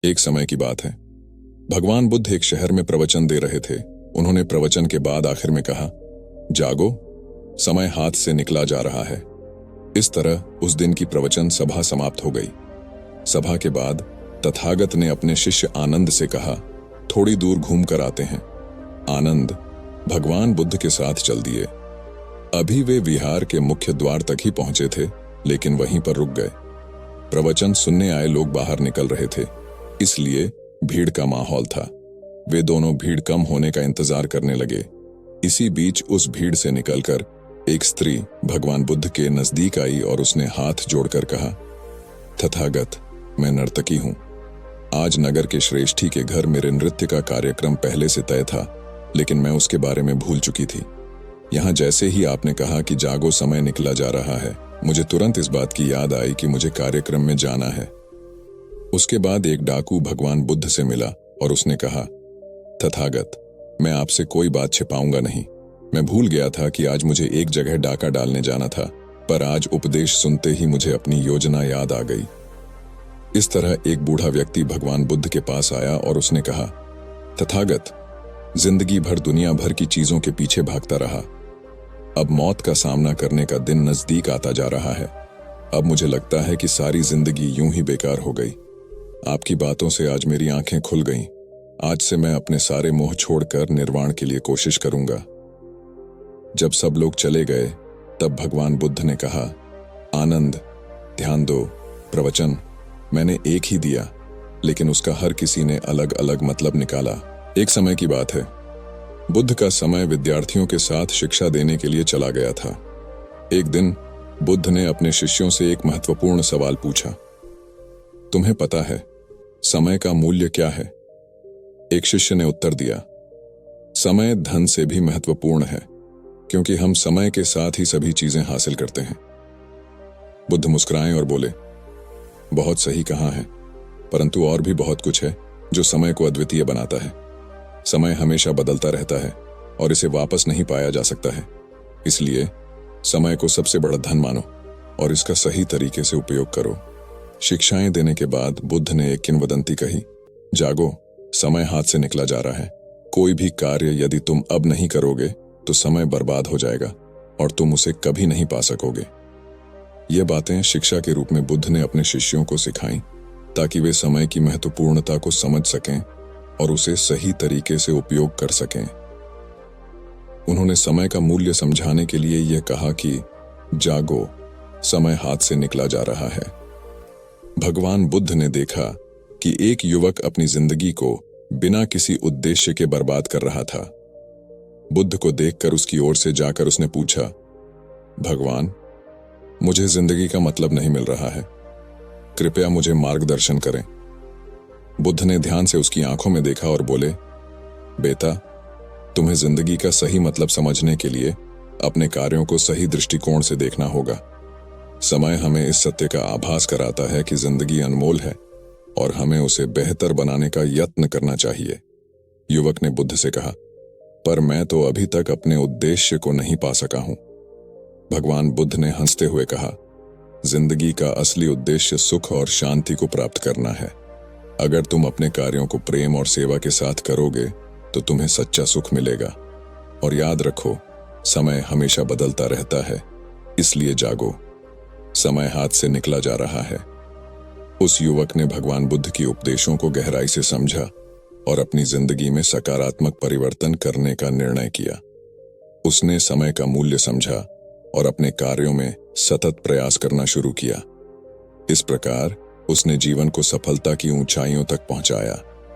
एक समय की बात है। भगवान बुद्ध एक शहर में प्रवचन दे रहे थे। उन्होंने प्रवचन के बाद आखिर में कहा, जागो, समय हाथ से निकला जा रहा है। इस तरह उस दिन की प्रवचन सभा समाप्त हो गई। सभा के बाद तथागत ने अपने शिष्य आनंद से कहा, थोड़ी दूर घूम कर आते हैं। आनंद भगवान बुद्ध के साथ चल दिए। अभी वे विहार के मुख्य द्वार तक ही पहुंचे थे, लेकिन वहीं पर रुक गए। प्रवचन सुनने आए लोग बाहर निकल रहे थे, इसलिए भीड़ का माहौल था। वे दोनों भीड़ कम होने का इंतजार करने लगे। इसी बीच उस भीड़ से निकलकर एक स्त्री भगवान बुद्ध के नजदीक आई और उसने हाथ जोड़कर कहा, तथागत, मैं नर्तकी हूं। आज नगर के श्रेष्ठी के घर मेरे नृत्य का कार्यक्रम पहले से तय था, लेकिन मैं उसके बारे में भूल चुकी थी। यहां जैसे ही आपने कहा कि जागो, समय निकला जा रहा है, मुझे तुरंत इस बात की याद आई कि मुझे कार्यक्रम में जाना है। उसके बाद एक डाकू भगवान बुद्ध से मिला और उसने कहा, तथागत, मैं आपसे कोई बात छिपाऊंगा नहीं। मैं भूल गया था कि आज मुझे एक जगह डाका डालने जाना था, पर आज उपदेश सुनते ही मुझे अपनी योजना याद आ गई। इस तरह एक बूढ़ा व्यक्ति भगवान बुद्ध के पास आया और उसने कहा, तथागत, जिंदगी भर दुनिया भर की चीजों के पीछे भागता रहा। अब मौत का सामना करने का दिन नजदीक आता जा रहा है। अब मुझे लगता है कि सारी जिंदगी यूं ही बेकार हो गई। आपकी बातों से आज मेरी आंखें खुल गईं। आज से मैं अपने सारे मोह छोड़कर निर्वाण के लिए कोशिश करूंगा। जब सब लोग चले गए, तब भगवान बुद्ध ने कहा, आनंद, ध्यान दो, प्रवचन मैंने एक ही दिया, लेकिन उसका हर किसी ने अलग अलग मतलब निकाला। एक समय की बात है। बुद्ध का समय विद्यार्थियों के साथ शिक्षा देने के लिए चला गया था। एक दिन बुद्ध ने अपने शिष्यों से एक महत्वपूर्ण सवाल पूछा, तुम्हें पता है समय का मूल्य क्या है? एक शिष्य ने उत्तर दिया, समय धन से भी महत्वपूर्ण है, क्योंकि हम समय के साथ ही सभी चीजें हासिल करते हैं। बुद्ध मुस्कुराए और बोले, बहुत सही कहा है, परंतु और भी बहुत कुछ है जो समय को अद्वितीय बनाता है। समय हमेशा बदलता रहता है और इसे वापस नहीं पाया जा सकता है। इसलिए समय को सबसे बड़ा धन मानो और इसका सही तरीके से उपयोग करो। शिक्षाएं देने के बाद बुद्ध ने एक किंवदंती कही, जागो, समय हाथ से निकला जा रहा है। कोई भी कार्य यदि तुम अब नहीं करोगे तो समय बर्बाद हो जाएगा और तुम उसे कभी नहीं पा सकोगे। ये बातें शिक्षा के रूप में बुद्ध ने अपने शिष्यों को सिखाई, ताकि वे समय की महत्वपूर्णता को समझ सकें और उसे सही तरीके से उपयोग कर सकें। उन्होंने समय का मूल्य समझाने के लिए यह कहा कि जागो, समय हाथ से निकला जा रहा है। भगवान बुद्ध ने देखा कि एक युवक अपनी जिंदगी को बिना किसी उद्देश्य के बर्बाद कर रहा था। बुद्ध को देखकर उसकी ओर से जाकर उसने पूछा, भगवान, मुझे जिंदगी का मतलब नहीं मिल रहा है, कृपया मुझे मार्गदर्शन करें। बुद्ध ने ध्यान से उसकी आंखों में देखा और बोले, बेटा, तुम्हें जिंदगी का सही मतलब समझने के लिए अपने कार्यों को सही दृष्टिकोण से देखना होगा। समय हमें इस सत्य का आभास कराता है कि जिंदगी अनमोल है और हमें उसे बेहतर बनाने का यत्न करना चाहिए। युवक ने बुद्ध से कहा, पर मैं तो अभी तक अपने उद्देश्य को नहीं पा सका हूं। भगवान बुद्ध ने हंसते हुए कहा, जिंदगी का असली उद्देश्य सुख और शांति को प्राप्त करना है। अगर तुम अपने कार्यों को प्रेम और सेवा के साथ करोगे तो तुम्हें सच्चा सुख मिलेगा। और याद रखो, समय हमेशा बदलता रहता है, इसलिए जागो, समय हाथ से निकला जा रहा है। उस युवक ने भगवान बुद्ध की उपदेशों को गहराई से समझा और अपनी जिंदगी में सकारात्मक परिवर्तन करने का निर्णय किया। उसने समय का मूल्य समझा और अपने कार्यों में सतत प्रयास करना शुरू किया। इस प्रकार उसने जीवन को सफलता की ऊंचाइयों तक पहुंचाया।